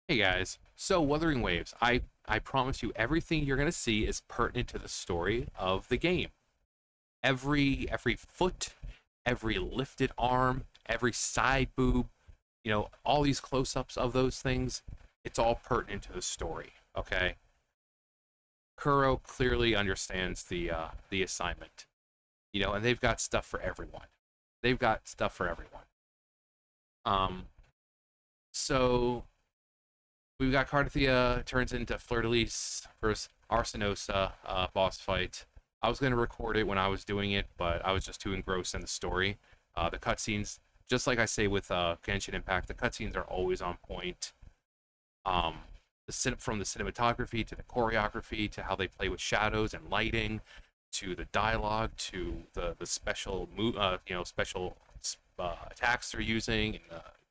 Hey guys, so Wuthering Waves, I promise you everything you're gonna see is pertinent to the story of the game. Every foot, every lifted arm, every side boob, all these close-ups of those things, it's all pertinent to the story. Okay, Kuro clearly understands the assignment, and they've got stuff for everyone. They've got stuff for everyone. Um, so we've got Cartethyia turns into Fleurdelys versus Arsinosa boss fight. I was going to record it when I was doing it, but I was just too engrossed in the story. The cutscenes, just like I say with Genshin Impact, the cutscenes are always on point. Um, from the cinematography to the choreography to how they play with shadows and lighting to the dialogue to the special special attacks they're using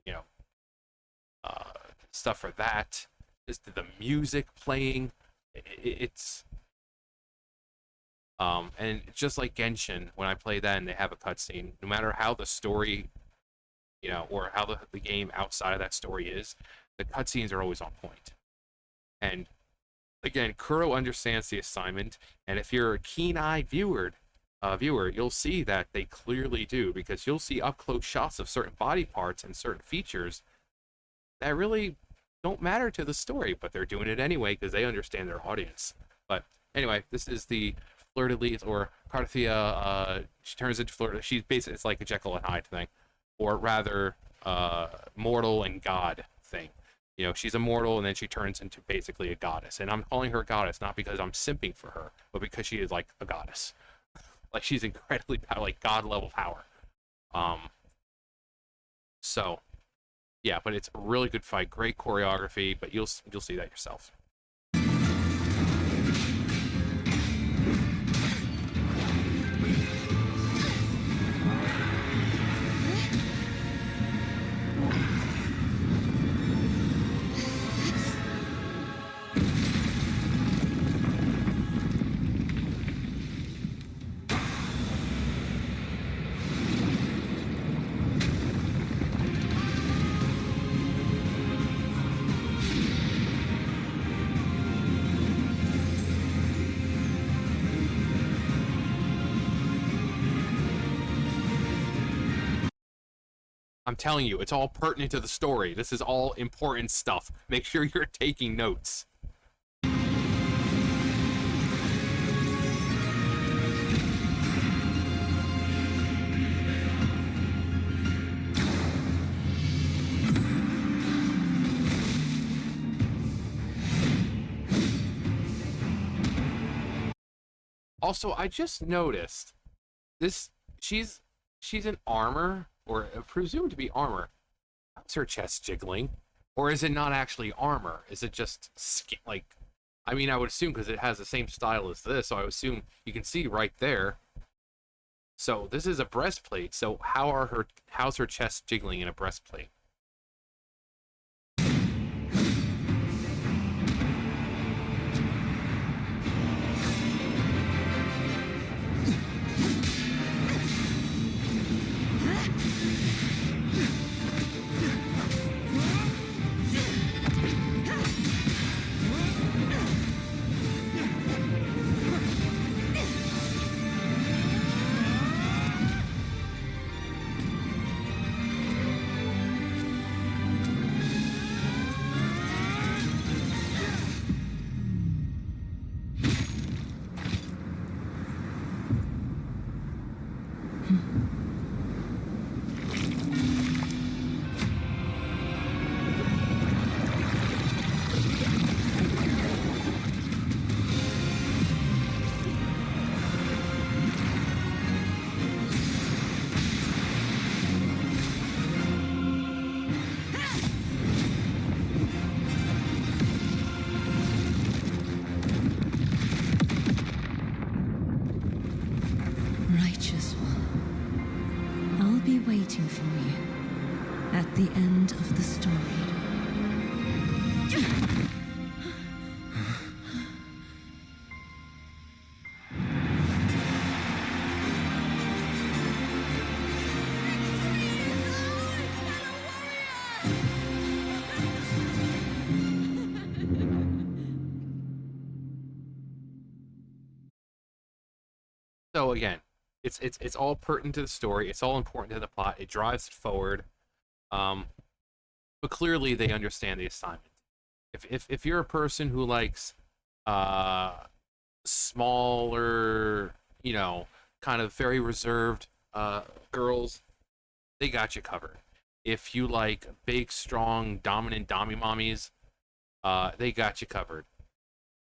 and uh, stuff for that. Is the music playing? It's and just like Genshin, when I play that and they have a cutscene, no matter how the story, or how the game outside of that story is, the cutscenes are always on point. And again, Kuro understands the assignment, and if you're a keen-eyed viewer, you'll see that they clearly do, because you'll see up close shots of certain body parts and certain features that really don't matter to the story, but they're doing it anyway because they understand their audience. But anyway, this is the Fleurdelys or Cartethyia. She turns into Fleur. She's basically, it's like a Jekyll and Hyde thing, or rather, mortal and god thing. She's a mortal and then she turns into basically a goddess. And I'm calling her a goddess not because I'm simping for her, but because she is like a goddess. Like she's incredibly like god level power. So yeah, but it's a really good fight, great choreography, but you'll see that yourself. I'm telling you, it's all pertinent to the story. This is all important stuff. Make sure you're taking notes. Also, I just noticed this. She's in armor, or presumed to be armor. How's her chest jiggling? Or is it not actually armor? Is it just skin? Like, I mean, I would assume because it has the same style as this, so I would assume you can see right there. So this is a breastplate. So how's her chest jiggling in a breastplate? So again, it's all pertinent to the story. It's all important to the plot. It drives it forward. Um, but clearly they understand the assignment. If you're a person who likes uh smaller, kind of very reserved girls, they got you covered. If you like big, strong, dominant dommy mommies, they got you covered.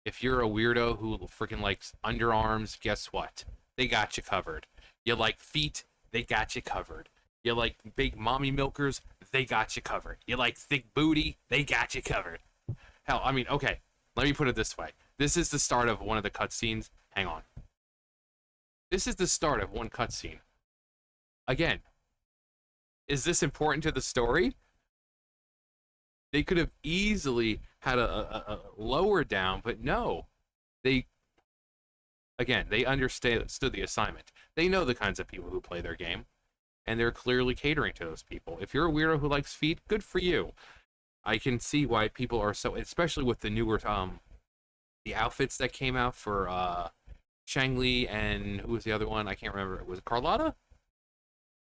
If you're a weirdo who freaking likes underarms, guess what? They got you covered. You like feet, they got you covered. You like big mommy milkers, they got you covered. You like thick booty, they got you covered. Hell, I mean, okay, let me put it this way. This is the start of one of the cutscenes. Hang on. This is the start of one cutscene. Again, is this important to the story? They could have easily had a lower down, but no. They, again, they understood the assignment. They know the kinds of people who play their game, and they're clearly catering to those people. If you're a weirdo who likes feet, good for you. I can see why people are so, especially with the newer the outfits that came out for Shangli, and who was the other one? I can't remember. Was it Carlotta?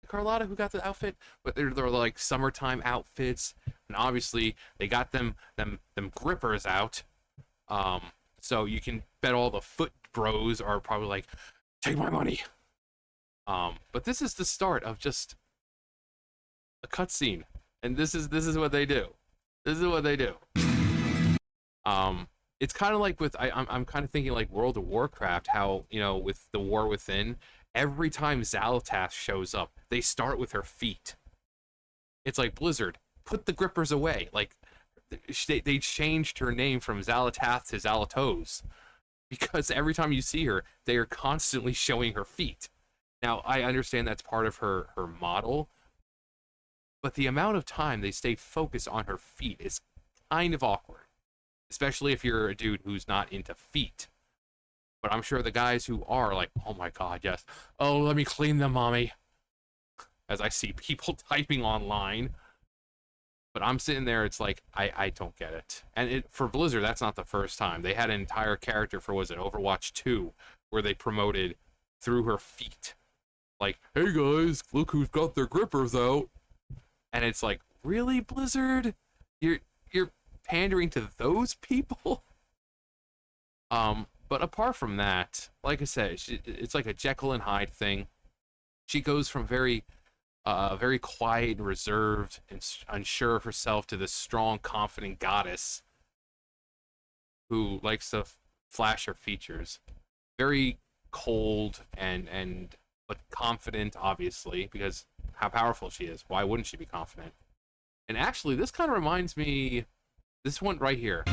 Carlotta who got the outfit? But they're like summertime outfits, and obviously they got them grippers out. So you can bet all the foot bros are probably like, take my money. But this is the start of just a cutscene, and this is what they do. This is what they do. It's kind of like with I'm kind of thinking like World of Warcraft, how with the War Within, every time Xal'atath shows up, they start with her feet. It's like Blizzard, put the grippers away. Like they changed her name from Xal'atath to Xalatos because every time you see her, they are constantly showing her feet. Now I understand that's part of her model, but the amount of time they stay focused on her feet is kind of awkward. Especially if you're a dude who's not into feet. But I'm sure the guys who are like, oh my god, yes. Oh, let me clean them, mommy. As I see people typing online. But I'm sitting there, it's like, I don't get it. And for Blizzard, that's not the first time. They had an entire character for, was it Overwatch 2, where they promoted through her feet. Like, hey guys, look who's got their grippers out. And it's like, really, Blizzard? You're pandering to those people. But apart from that, like I said, it's like a Jekyll and Hyde thing. She goes from very quiet and reserved and unsure of herself to this strong, confident goddess who likes to flash her features. Very cold and but confident, obviously, because how powerful she is. Why wouldn't she be confident? And actually, this kind of reminds me. This one right here.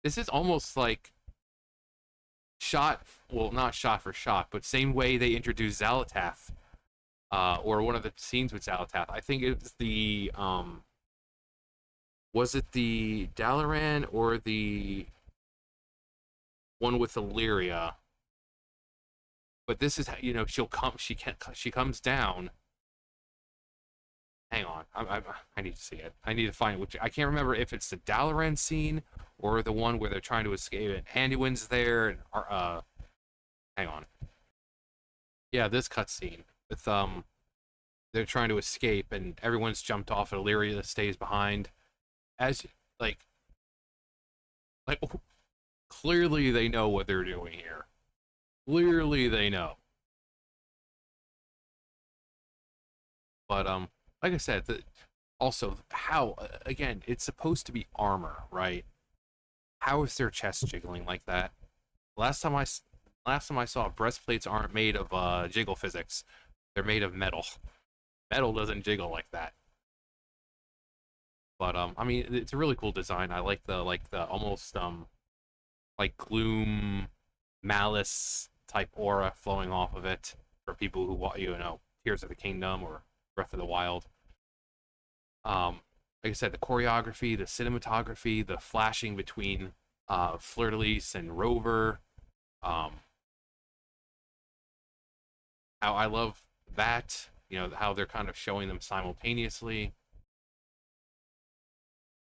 This is almost like shot, well, not shot for shot, but same way they introduced Xal'atath, or one of the scenes with Xal'atath. I think it's the, was it the Dalaran or the one with Illyria? But this is, she comes down. Hang on, I need to see it. I need to find which. I can't remember if it's the Dalaran scene or the one where they're trying to escape and Anduin's there. And hang on. Yeah, this cutscene with they're trying to escape and everyone's jumped off and Illyria stays behind. As like clearly they know what they're doing here. Clearly they know. But like I said, also how again it's supposed to be armor, right? How is their chest jiggling like that? Last time I saw breastplates aren't made of jiggle physics; they're made of metal. Metal doesn't jiggle like that. But I mean, it's a really cool design. I like the almost like gloom, malice type aura flowing off of it for people who want Tears of the Kingdom or Breath of the Wild. Like I said, the choreography, the cinematography, the flashing between Fleurdelys and Rover. How I love that. How they're kind of showing them simultaneously.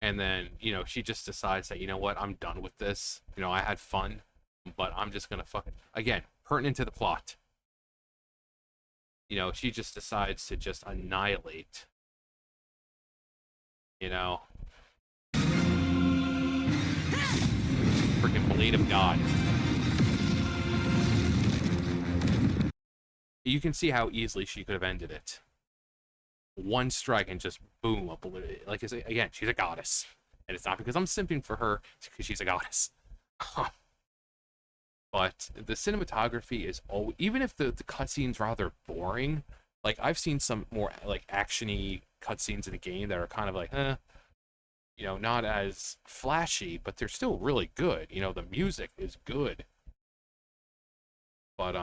And then, she just decides that, what, I'm done with this. I had fun, but I'm just gonna fucking, again, pertinent to the plot. She just decides to just annihilate. You know, freaking blade of God. You can see how easily she could have ended it. One strike and just boom, like again, she's a goddess, and it's not because I'm simping for her; it's because she's a goddess. But the cinematography is even if the cutscenes rather boring. Like I've seen some more like actiony cutscenes in the game that are kind of like, not as flashy, but they're still really good. The music is good. But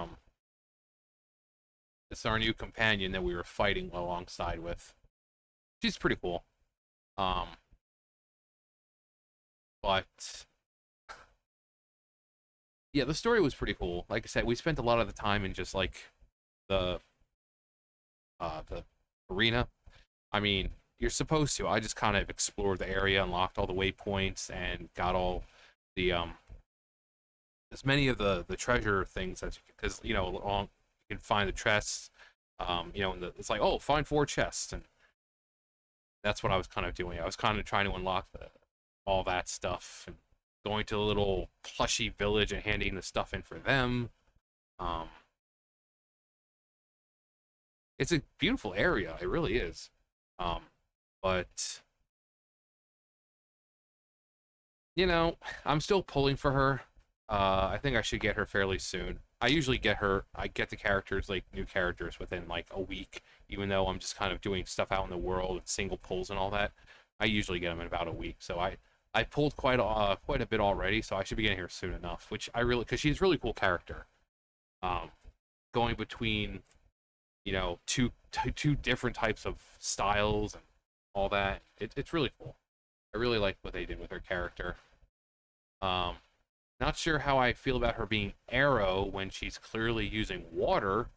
it's our new companion that we were fighting alongside with. She's pretty cool. But yeah, the story was pretty cool. Like I said, we spent a lot of the time in just like the the arena. I mean, you're supposed to. I just kind of explored the area, unlocked all the waypoints, and got all the as many of the treasure things as because you can find the chests. It's like, oh, find 4 chests, and that's what I was kind of doing. I was kind of trying to unlock all that stuff and going to a little plushy village and handing the stuff in for them. It's a beautiful area. It really is. But I'm still pulling for her. I think I should get her fairly soon. I usually get the characters, like new characters, within like a week, even though I'm just kind of doing stuff out in the world and single pulls and all that. I usually get them in about a week. So I pulled quite a bit already, so I should be getting her soon enough, which because she's a really cool character. Going between, two different types of styles and all that. It's really cool. I really like what they did with her character. Not sure how I feel about her being arrow when she's clearly using water,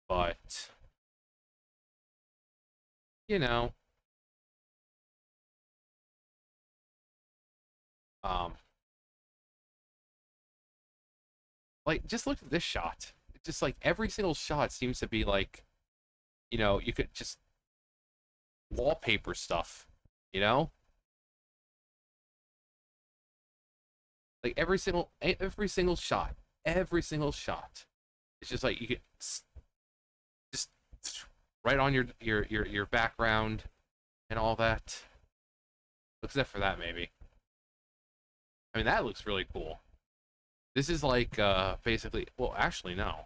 but you know, um, like just look at this shot. It's just like every single shot seems to be like, you could just wallpaper stuff, you know? Like every single shot. It's just like you could just right on your background and all that. Except for that, maybe. I mean, that looks really cool. This is like basically, well, actually no.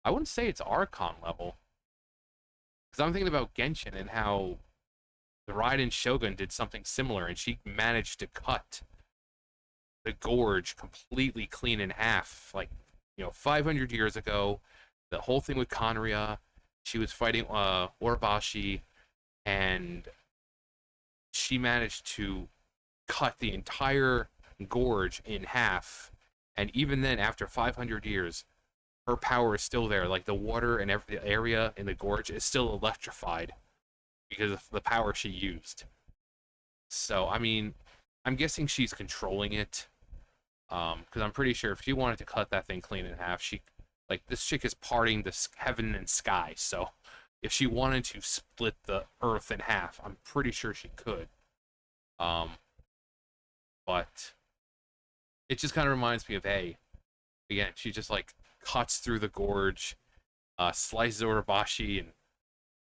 I wouldn't say it's Archon level. Because I'm thinking about Genshin and how the Raiden Shogun did something similar, and she managed to cut the gorge completely clean in half. Like, 500 years ago, the whole thing with Conria, she was fighting Urabashi, and she managed to cut the entire gorge in half. And even then, after 500 years, her power is still there. Like, the water and every area in the gorge is still electrified because of the power she used. So, I mean, I'm guessing she's controlling it. Because I'm pretty sure if she wanted to cut that thing clean in half, this chick is parting the heaven and sky. So, if she wanted to split the earth in half, I'm pretty sure she could. But it just kind of reminds me of A. Again, she just like cuts through the gorge, slices Urabashi, and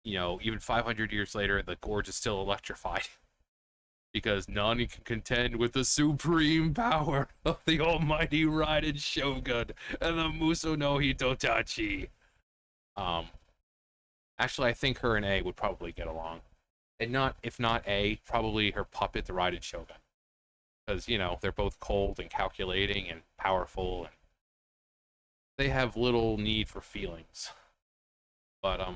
even 500 years later, the gorge is still electrified. Because none can contend with the supreme power of the almighty Raiden Shogun and the Muso no Hitotachi. Actually, I think her and A would probably get along. And if not A, probably her puppet, the Raiden Shogun. Because, they're both cold and calculating and powerful, and they have little need for feelings. But,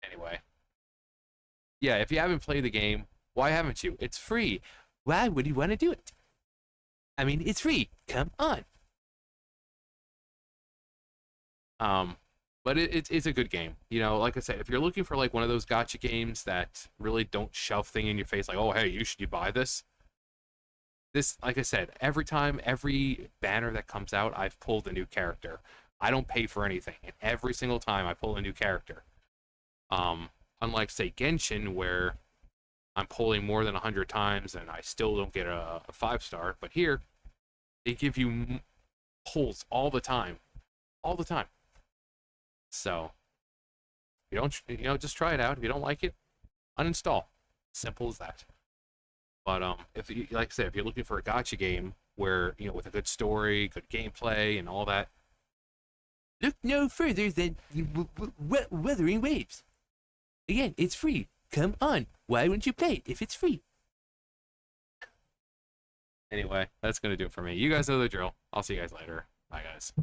anyway. Yeah, if you haven't played the game, why haven't you? It's free. Why would you want to do it? I mean, it's free. Come on. But it's a good game. Like I said, if you're looking for like one of those gacha games that really don't shove thing in your face, like, oh hey, you buy this. This, like I said, every time, every banner that comes out, I've pulled a new character. I don't pay for anything, and every single time I pull a new character. Um, Unlike say Genshin, where I'm pulling more than 100 times and I still don't get a 5-star. But here, they give you pulls all the time, all the time. So you don't, just try it out. If you don't like it, uninstall. Simple as that. But if you, like I said, if you're looking for a gotcha game where with a good story, good gameplay, and all that, look no further than Wuthering Waves. Again, it's free. Come on, why wouldn't you play it if it's free? Anyway, that's gonna do it for me. You guys know the drill. I'll see you guys later. Bye, guys.